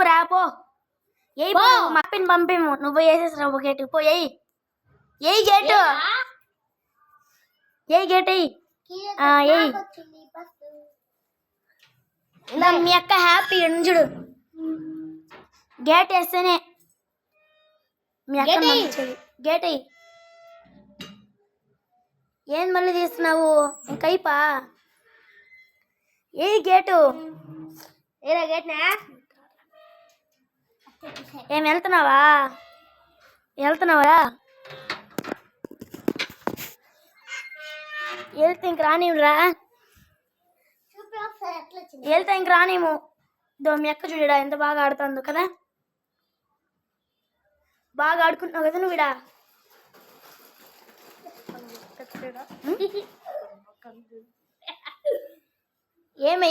నువ్వు రాపో ఏయ్ మా అప్పని పంపేము నువ్వు వేసేసిరావు గేటు పో ఏయ్ గేటు గేట్ ఏయ్ ఇలా మీ అక్క హ్యాపీ చూడు గేట్ వేస్తేనే మీ అక్క మంచిది గేట్ అయ్యి ఏం మళ్ళీ తీస్తున్నావు ఇంకైపా ఏ గేటు ఏరా గేట్నా ఏం వెళ్తున్నావా వెళ్తే ఇంక రానివ్వరా వెళ్తే ఇంక రానిము దో మీ అక్క చూడడా ఎంత బాగా ఆడుతుందో కదా బాగా ఆడుకుంటున్నావు కదా నువ్వు ఇడా ఏమే